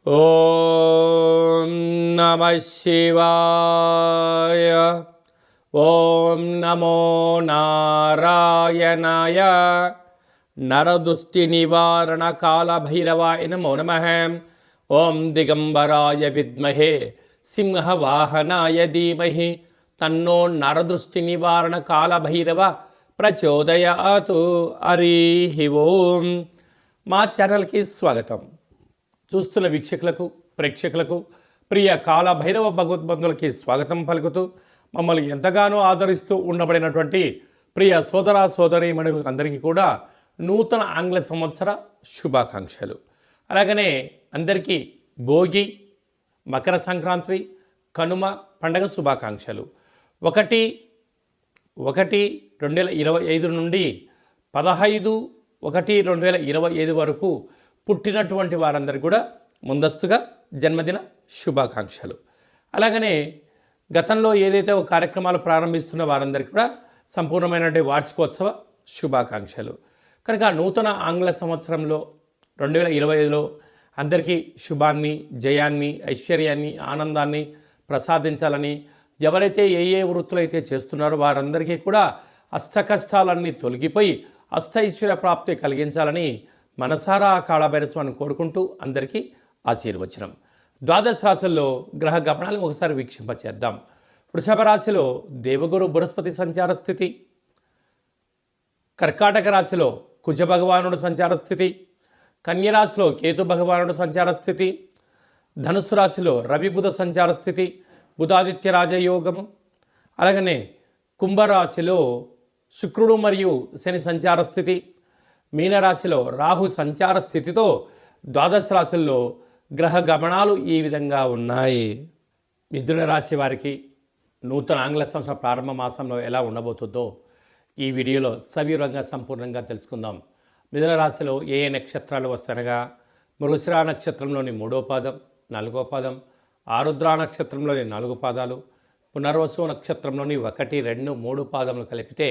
ఓం నమ శివాయ. ఓం నమో నారాయణాయ. నరదృష్టి నివారణ కాళభైరవాయ నమో నమః. ఓం దిగంబరాయ విద్మహే సింహవాహనాయ ధీమహి తన్నో నరదృష్టి నివారణ కాళభైరవ ప్రచోదయాతు. హరి ఓం. మా ఛానల్కి స్వాగతం. చూస్తున్న వీక్షకులకు, ప్రేక్షకులకు, ప్రియ కాళభైరవ భగవద్బంధులకి స్వాగతం పలుకుతూ మమ్మల్ని ఎంతగానో ఆదరిస్తూ ఉండబడినటువంటి ప్రియ సోదర సోదరీమణులకు అందరికీ కూడా నూతన ఆంగ్ల సంవత్సర శుభాకాంక్షలు. అలాగనే అందరికీ భోగి, మకర సంక్రాంతి, కనుమ పండగ శుభాకాంక్షలు. 1/1/2025 నుండి 15/1/2025 వరకు పుట్టినటువంటి వారందరికీ కూడా ముందస్తుగా జన్మదిన శుభాకాంక్షలు. అలాగనే గతంలో ఏదైతే ఒక కార్యక్రమాలు ప్రారంభిస్తున్న వారందరికీ కూడా సంపూర్ణమైనటువంటి వార్షికోత్సవ శుభాకాంక్షలు. కనుక నూతన ఆంగ్ల సంవత్సరంలో 2025లో అందరికీ శుభాన్ని, జయాన్ని, ఐశ్వర్యాన్ని, ఆనందాన్ని ప్రసాదించాలని, ఎవరైతే ఏ వృత్తులు అయితే చేస్తున్నారో వారందరికీ కూడా అష్టకష్టాలన్నీ తొలగిపోయి అష్టైశ్వర్య ప్రాప్తి కలిగించాలని మనసారా కాళభైరస్వామిని కోరుకుంటూ అందరికీ ఆశీర్వచనం. ద్వాదశ రాశుల్లో గ్రహ గమనాలను ఒకసారి వీక్షింపచేద్దాం. వృషభ రాశిలో దేవగురు బృహస్పతి సంచార స్థితి, కర్కాటక రాశిలో కుజ భగవానుడు సంచార స్థితి, కన్యరాశిలో కేతు భగవానుడు సంచార స్థితి, ధనుసు రాశిలో రవి బుధ సంచార స్థితి, బుధాదిత్య రాజయోగము. అలాగనే కుంభరాశిలో శుక్రుడు మరియు శని సంచార స్థితి, మీనరాశిలో రాహు సంచార స్థితితో ద్వాదశ రాశుల్లో గ్రహ గమనాలు ఈ విధంగా ఉన్నాయి. మిథున రాశి వారికి నూతన ఆంగ్ల సంవత్సర ప్రారంభ మాసంలో ఎలా ఉండబోతుందో ఈ వీడియోలో సవివరంగా సంపూర్ణంగా తెలుసుకుందాం. మిథున రాశిలో ఏ నక్షత్రాలు వస్తాయనగా మృగశిర నక్షత్రంలోని 3వ పాదం, 4వ పాదం, ఆరుద్ర నక్షత్రంలోని 4 పాదాలు, పునర్వసు నక్షత్రంలోని 1, 2, 3 పాదములు కలిపితే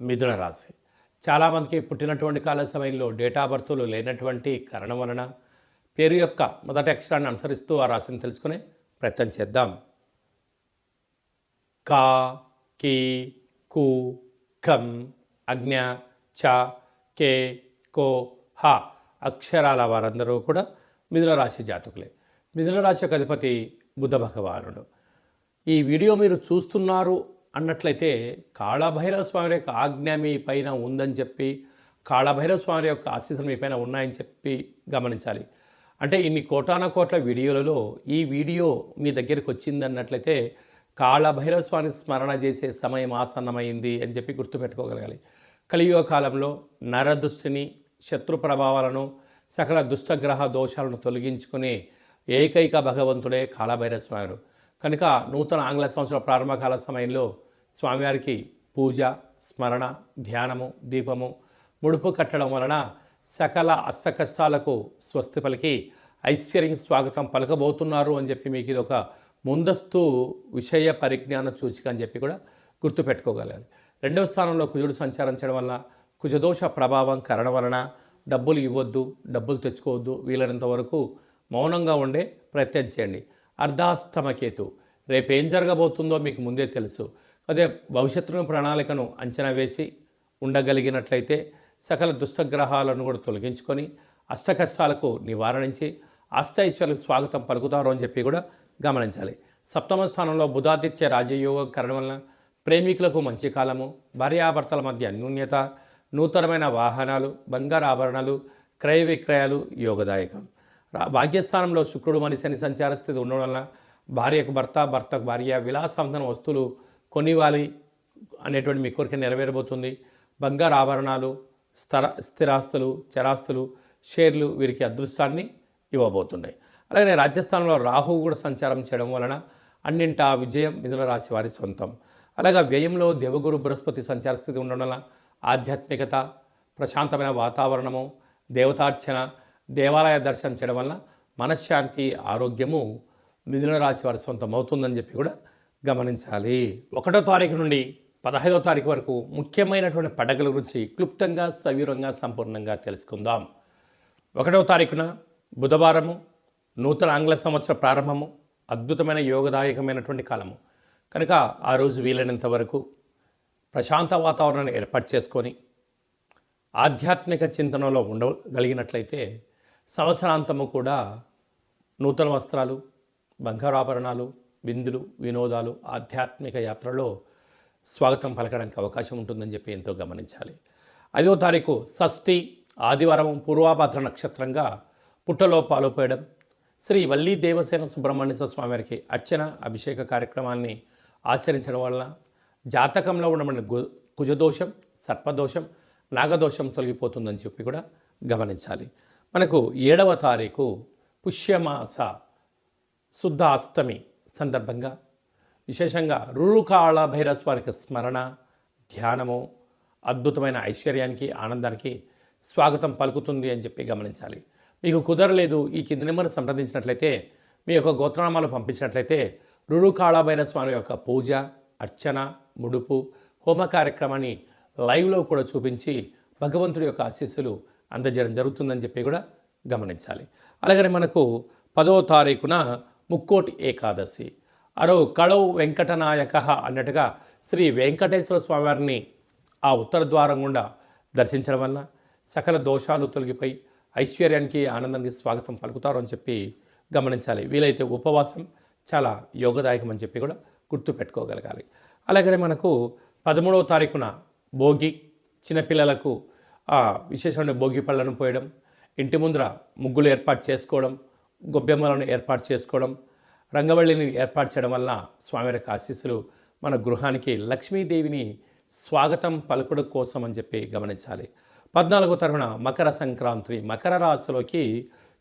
మిథున రాశి. చాలామందికి పుట్టినటువంటి కాల సమయంలో డేటా బర్తులు లేనటువంటి కారణం వలన పేరు యొక్క మొదటి అక్షరాన్ని అనుసరిస్తూ ఆ రాశిని తెలుసుకునే ప్రయత్నం చేద్దాం. కా, కి, కు, కం, అజ్ఞ, చ, కే, కో, హ అక్షరాల వారందరూ కూడా మిథున రాశి జాతకులే. మిథున రాశి యొక్క అధిపతి బుధ భగవానుడు. ఈ వీడియో మీరు చూస్తున్నారు అన్నట్లయితే కాళభైరవ స్వామి యొక్క ఆజ్ఞ మీ పైన ఉందని చెప్పి, కాళభైరవ స్వామి యొక్క ఆశీస్సులు మీ పైన ఉన్నాయని చెప్పి గమనించాలి. అంటే ఇన్ని కోట్ల వీడియోలలో ఈ వీడియో మీ దగ్గరికి వచ్చిందన్నట్లయితే కాళభైరవ స్వామి స్మరణ చేసే సమయం ఆసన్నమైంది అని చెప్పి గుర్తుపెట్టుకోగలగాలి. కలియుగ కాలంలో నరదృష్టిని, శత్రు ప్రభావాలను, సకల దుష్టగ్రహ దోషాలను తొలగించుకునే ఏకైక భగవంతుడే కాళభైరవ స్వామి. కనుక నూతన ఆంగ్ల సంవత్సర ప్రారంభకాల సమయంలో స్వామివారికి పూజ, స్మరణ, ధ్యానము, దీపము, ముడుపు కట్టడం వలన సకల అష్టకష్టాలకు స్వస్తి పలికి ఐశ్వర్యం స్వాగతం పలకబోతున్నారు అని చెప్పి మీకు ఇది ఒక ముందస్తు విషయ పరిజ్ఞాన సూచిక అని చెప్పి కూడా గుర్తుపెట్టుకోగలగాలి. 2వ స్థానంలో కుజుడు సంచరించడం వలన, కుజదోష ప్రభావం కారణం వలన డబ్బులు ఇవ్వద్దు, డబ్బులు తెచ్చుకోవద్దు, వీలైనంత వరకు మౌనంగా ఉండే ప్రయత్నం చేయండి. అర్ధాష్టమకేతు రేపేం జరగబోతుందో మీకు ముందే తెలుసు. అదే భవిష్యత్తును ప్రణాళికను అంచనా వేసి ఉండగలిగినట్లయితే సకల దుష్టగ్రహాలను కూడా తొలగించుకొని అష్టకష్టాలకు నివారణించి అష్టైశ్వర్యాలకు స్వాగతం పలుకుతారు అని చెప్పి కూడా గమనించాలి. 7వ స్థానంలో బుధాదిత్య రాజయోగం కారణం వలన ప్రేమికులకు మంచి కాలము, భార్యాభర్తల మధ్య అన్యోన్యత, నూతనమైన వాహనాలు, బంగారు ఆభరణాలు, క్రయ విక్రయాలు యోగదాయకం. భాగ్యస్థానంలో శుక్రుడు మరియు శని సంచార స్థితి ఉండడం వలన భార్యకు భర్త, భర్తకు భార్య, విలాసవంతమైన వస్తువులు కొనివ్వాలి అనేటువంటి మీ కోరిక నెరవేరబోతుంది. బంగారు ఆభరణాలు, స్థిరాస్తులు, చరాస్తులు, షేర్లు వీరికి అదృష్టాన్ని ఇవ్వబోతున్నాయి. అలాగే రాజ్యస్థానంలో రాహువు కూడా సంచారం చేయడం వలన అన్నింటా విజయం మిథున రాశి వారి సొంతం. అలాగే వ్యయంలో దేవగురు బృహస్పతి సంచార స్థితి ఉండడం వలన ఆధ్యాత్మికత, ప్రశాంతమైన వాతావరణము, దేవతార్చన, దేవాలయ దర్శనం చేయడం వలన మనశ్శాంతి, ఆరోగ్యము మిథున రాశి వారి సొంతం అవుతుందని చెప్పి కూడా గమనించాలి. 1వ తారీఖు నుండి 15వ తారీఖు వరకు ముఖ్యమైనటువంటి పండుగల గురించి క్లుప్తంగా, సవివరంగా, సంపూర్ణంగా తెలుసుకుందాం. 1వ తారీఖున బుధవారము, నూతన ఆంగ్ల సంవత్సర ప్రారంభము, అద్భుతమైన యోగదాయకమైనటువంటి కాలము. కనుక ఆ రోజు వీలైనంత వరకు ప్రశాంత వాతావరణాన్ని ఏర్పాటు చేసుకొని ఆధ్యాత్మిక చింతనలో ఉండగలిగినట్లయితే సంవత్సరాంతము కూడా నూతన వస్త్రాలు, బంగారాభరణాలు, విందులు, వినోదాలు, ఆధ్యాత్మిక యాత్రలో స్వాగతం పలకడానికి అవకాశం ఉంటుందని చెప్పి ఎంతో గమనించాలి. 5వ తారీఖు షష్ఠి ఆదివారం పూర్వాభాద్ర నక్షత్రంగా పుట్టలో పాలుపోయడం, శ్రీ వల్లీ దేవసేన సుబ్రహ్మణ్య స్వామి వారికి అర్చన అభిషేక కార్యక్రమాన్ని ఆచరించడం వలన జాతకంలో ఉన్న కుజదోషం, సర్పదోషం, నాగదోషం తొలగిపోతుందని చెప్పి కూడా గమనించాలి. మనకు 7వ తారీఖు పుష్యమాస శుద్ధ అష్టమి సందర్భంగా విశేషంగా రురుకాళ భైరస్వారికి స్మరణ, ధ్యానము అద్భుతమైన ఐశ్వర్యానికి, ఆనందానికి స్వాగతం పలుకుతుంది అని చెప్పి గమనించాలి. మీకు కుదరలేదు, ఈ కింది నెంబర్ను సంప్రదించినట్లయితే, మీ యొక్క గోత్రనామాలు పంపించినట్లయితే రురుకాళ భైరస్వామి యొక్క పూజ, అర్చన, ముడుపు, హోమ కార్యక్రమాన్ని లైవ్లో కూడా చూపించి భగవంతుడి యొక్క ఆశీస్సులు అందజేయడం జరుగుతుందని చెప్పి కూడా గమనించాలి. అలాగనే మనకు 10వ తారీఖున ముక్కోటి ఏకాదశి, అరో కళౌ వెంకటనాయక అన్నట్టుగా శ్రీ వెంకటేశ్వర స్వామివారిని ఆ ఉత్తర ద్వారం గుండా దర్శించడం వల్ల సకల దోషాలు తొలగిపోయి ఐశ్వర్యానికి, ఆనందానికి స్వాగతం పలుకుతారు అని చెప్పి గమనించాలి. వీలైతే ఉపవాసం చాలా యోగదాయకం అని చెప్పి కూడా గుర్తుపెట్టుకోగలగాలి. అలాగనే మనకు 13వ తారీఖున భోగి, చిన్నపిల్లలకు విశేషమైన భోగి పళ్ళను పోయడం, ఇంటి ముందర ముగ్గులు ఏర్పాటు చేసుకోవడం, గొబ్బెమ్మలను ఏర్పాటు చేసుకోవడం, రంగవల్లిని ఏర్పాటు చేయడం వల్ల స్వామివారి ఆశీస్సులు మన గృహానికి లక్ష్మీదేవిని స్వాగతం పలుకుడు కోసం అని చెప్పి గమనించాలి. 14వ తారీఖున మకర సంక్రాంతి, మకర రాశిలోకి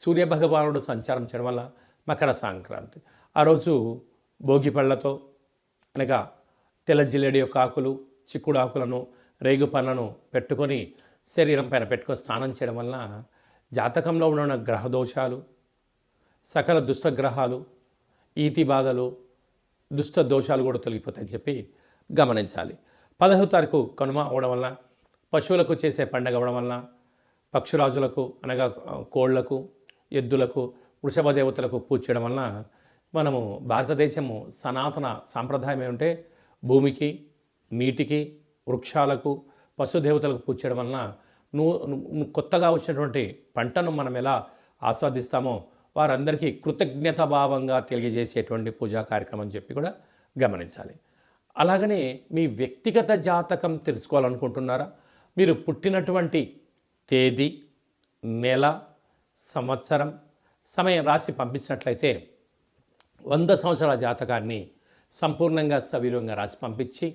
సూర్యభగవానుడు సంచారం చేయడం వల్ల మకర సంక్రాంతి. ఆ రోజు భోగి పళ్ళతో అనగా తెల్ల జిల్లేడి యొక్క ఆకులు, చిక్కుడు ఆకులను, రేగు పండ్లను పెట్టుకొని శరీరం పైన పెట్టుకొని స్నానం చేయడం వలన జాతకంలో ఉన్న గ్రహదోషాలు, సకల దుష్టగ్రహాలు, ఈతి బాధలు, దుష్ట దోషాలు కూడా తొలగిపోతాయని చెప్పి గమనించాలి. 15వ తారీఖు కనుమ అవడం వలన, పశువులకు చేసే పండగ అవ్వడం వలన, పక్షురాజులకు అనగా కోళ్లకు, ఎద్దులకు, వృషభ దేవతలకు పూజ చేయడం వలన మనము భారతదేశము సనాతన సాంప్రదాయం ఏమంటే భూమికి, నీటికి, వృక్షాలకు, పశుదేవతలకు పూజ చేయడం వలన కొత్తగా వచ్చినటువంటి పంటను మనం ఎలా ఆస్వాదిస్తామో వారందరికీ కృతజ్ఞత భావంగా తెలియజేసేటువంటి పూజా కార్యక్రమం అని చెప్పి కూడా గమనించాలి. అలాగనే మీ వ్యక్తిగత జాతకం తెలుసుకోవాలనుకుంటున్నారా? మీరు పుట్టినటువంటి తేదీ, నెల, సంవత్సరం, సమయం రాసి పంపించినట్లయితే 100 సంవత్సరాల జాతకాన్ని సంపూర్ణంగా సవివరంగా రాసి పంపించి,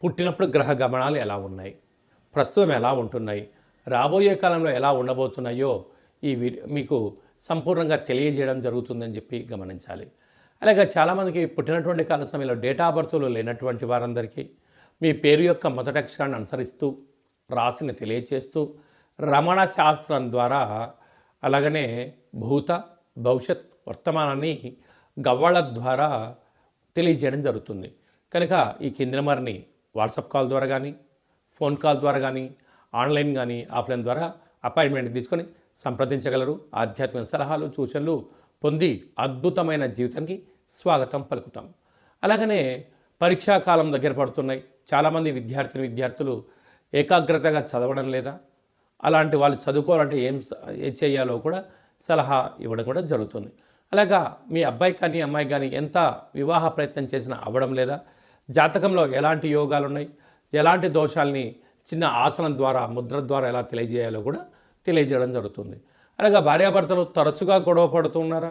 పుట్టినప్పుడు గ్రహ గమనాలు ఎలా ఉన్నాయి, ప్రస్తుతం ఎలా ఉంటున్నాయి, రాబోయే కాలంలో ఎలా ఉండబోతున్నాయో ఈ మీకు సంపూర్ణంగా తెలియజేయడం జరుగుతుందని చెప్పి గమనించాలి. అలాగే చాలామందికి పుట్టినటువంటి కాల సమయంలో డేటా ఆఫ్ బర్త్లు లేనటువంటి వారందరికీ మీ పేరు యొక్క మొదటి అక్షరాన్ని అనుసరిస్తూ రాశిని తెలియచేస్తూ రమణ శాస్త్రం ద్వారా అలాగనే భూత, భవిష్యత్, వర్తమానాన్ని గవ్వళ ద్వారా తెలియజేయడం జరుగుతుంది. కనుక ఈ కింది నెంబర్ని వాట్సాప్ కాల్ ద్వారా కానీ, ఫోన్ కాల్ ద్వారా కానీ, ఆన్లైన్ కానీ, ఆఫ్లైన్ ద్వారా అపాయింట్మెంట్ తీసుకొని సంప్రదించగలరు. ఆధ్యాత్మిక సలహాలు, సూచనలు పొంది అద్భుతమైన జీవితానికి స్వాగతం పలుకుతాం. అలాగనే పరీక్షాకాలం దగ్గర పడుతున్నాయి. చాలామంది విద్యార్థులు ఏకాగ్రతగా చదవడం లేదా, అలాంటి వాళ్ళు చదువుకోవాలంటే ఏం చేయాలో కూడా సలహా ఇవ్వడం కూడా జరుగుతుంది. అలాగా మీ అబ్బాయి కానీ అమ్మాయి కానీ ఎంత వివాహ ప్రయత్నం చేసినా అవ్వడం లేదా, జాతకంలో ఎలాంటి యోగాలు ఉన్నాయి, ఎలాంటి దోషాలని చిన్న ఆసనం ద్వారా, ముద్ర ద్వారా ఎలా తెలియజేయాలో కూడా తెలియజేయడం జరుగుతుంది. అలాగా భార్యాభర్తలు తరచుగా గొడవ పడుతున్నారా,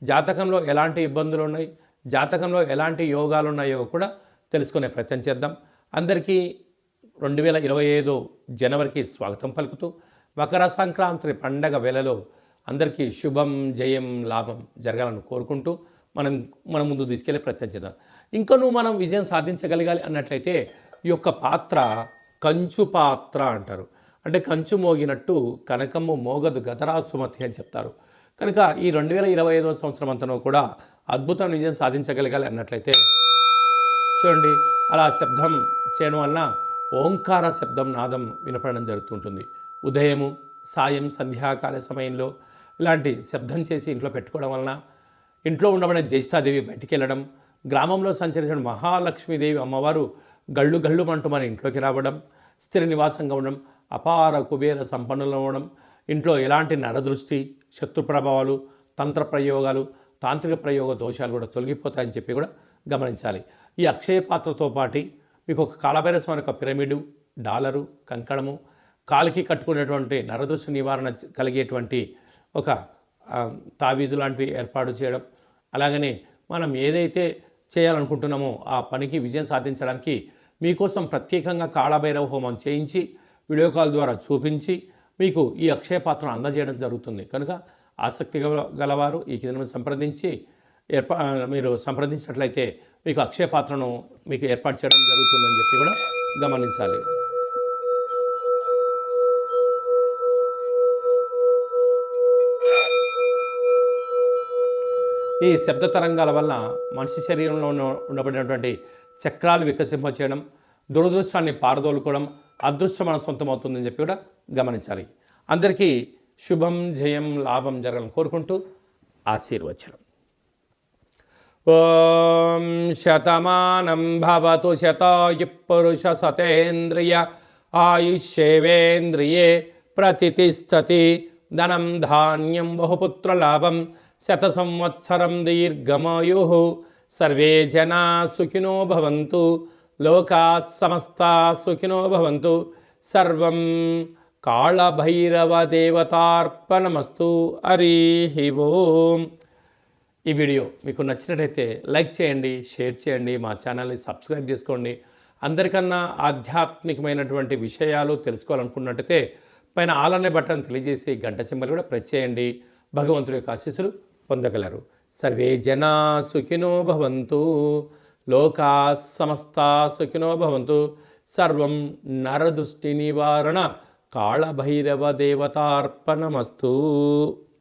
జాతకంలో ఎలాంటి ఇబ్బందులు ఉన్నాయి, జాతకంలో ఎలాంటి యోగాలు ఉన్నాయో కూడా తెలుసుకునే ప్రయత్నం చేద్దాం. అందరికీ 2025 జనవరికి స్వాగతం పలుకుతూ మకర సంక్రాంతి పండగ వేళలో అందరికీ శుభం, జయం, లాభం జరగాలని కోరుకుంటూ మనం ముందు తీసుకెళ్లే ప్రయత్నం చేద్దాం. ఇంకనూ మనం విజయం సాధించగలగాలి అన్నట్లయితే ఈ యొక్క పాత్ర కంచు పాత్ర అంటారు. అంటే కంచు మోగినట్టు కనకమ్ము మోగదు గదరా సుమతి అని చెప్తారు. కనుక ఈ 2025 సంవత్సరం అంతనూ కూడా అద్భుతమైన విజయం సాధించగలగాలి అన్నట్లయితే చూడండి, అలా శబ్దం చేయడం వలన ఓంకార శబ్దం నాదం వినపడడం జరుగుతుంటుంది. ఉదయము, సాయం, సంధ్యాకాల సమయంలో ఇలాంటి శబ్దం చేసి ఇంట్లో పెట్టుకోవడం వలన ఇంట్లో ఉండబడే జ్యేష్ఠాదేవి బయటికి వెళ్ళడం, గ్రామంలో సంచరించిన మహాలక్ష్మీదేవి అమ్మవారు గళ్ళు గళ్ళు మంటూ మన ఇంట్లోకి రావడం, స్థిర నివాసంగా ఉండడం, అపార కుబేర సంపన్నులు అవ్వడం, ఇంట్లో ఎలాంటి నరదృష్టి, శత్రు ప్రభావాలు, తంత్ర ప్రయోగాలు, తాంత్రిక ప్రయోగ దోషాలు కూడా తొలగిపోతాయని చెప్పి కూడా గమనించాలి. ఈ అక్షయ పాత్రతో పాటు మీకు ఒక కాళభైరవ యొక్క పిరమిడు, డాలరు, కంకణము, కాలికి కట్టుకునేటువంటి నరదృష్టి నివారణ కలిగేటువంటి ఒక తావీదు లాంటివి ఏర్పాటు చేయడం, అలాగనే మనం ఏదైతే చేయాలనుకుంటున్నామో ఆ పనికి విజయం సాధించడానికి మీకోసం ప్రత్యేకంగా కాళభైరవ హోమం చేయించి వీడియో కాల్ ద్వారా చూపించి మీకు ఈ అక్షయ పాత్రను అందజేయడం జరుగుతుంది. కనుక ఆసక్తి గలవారు ఈ కింద సంప్రదించి మీరు సంప్రదించినట్లయితే మీకు అక్షయ పాత్రను మీకు ఏర్పాటు చేయడం జరుగుతుందని చెప్పి కూడా గమనించాలి. ఈ శబ్ద తరంగాల వల్ల మనిషి శరీరంలో ఉండబడినటువంటి చక్రాలు వికసింపచేయడం, దురదృష్టాన్ని పారదోలుకోవడం, అదృష్టం మన సొంతమవుతుందని చెప్పి కూడా గమనించాలి. అందరికీ శుభం, జయం, లాభం జరగాలని కోరుకుంటూ ఆశీర్వచనం. ఓం శతమానం భవతు శతాయు పురుష సతేంద్రియ ఆయుష్యేవేంద్రియే ప్రతిష్టతి. ధనం ధాన్యం బహుపుత్రలాభం శత సంవత్సరం దీర్ఘమాయు. సర్వే జనా సుఖినో భవంతు. లోకా సమస్తా సుఖినో భవంతు. సర్వం కాళభైరవ దేవతార్పణమస్తు. హరి ఓం. ఈ వీడియో మీకు నచ్చినట్టయితే లైక్ చేయండి, షేర్ చేయండి, మా ఛానల్ని సబ్స్క్రైబ్ చేసుకోండి. అందరికన్నా ఆధ్యాత్మికమైనటువంటి విషయాలు తెలుసుకోవాలనుకున్నట్టయితే పైన ఆల్ అనే బటన్ తెలియజేసి గంట సింబల్ కూడా ప్రెస్ చేయండి. భగవంతుడి యొక్క ఆశీస్సులు పొందగలరు. సర్వే జనా సుఖినో భవంతు. లోకా సమస్తా సుఖినో భవంతు. సర్వం నరదృష్టి నివారణ కాళభైరవ దేవతార్పణమస్తు.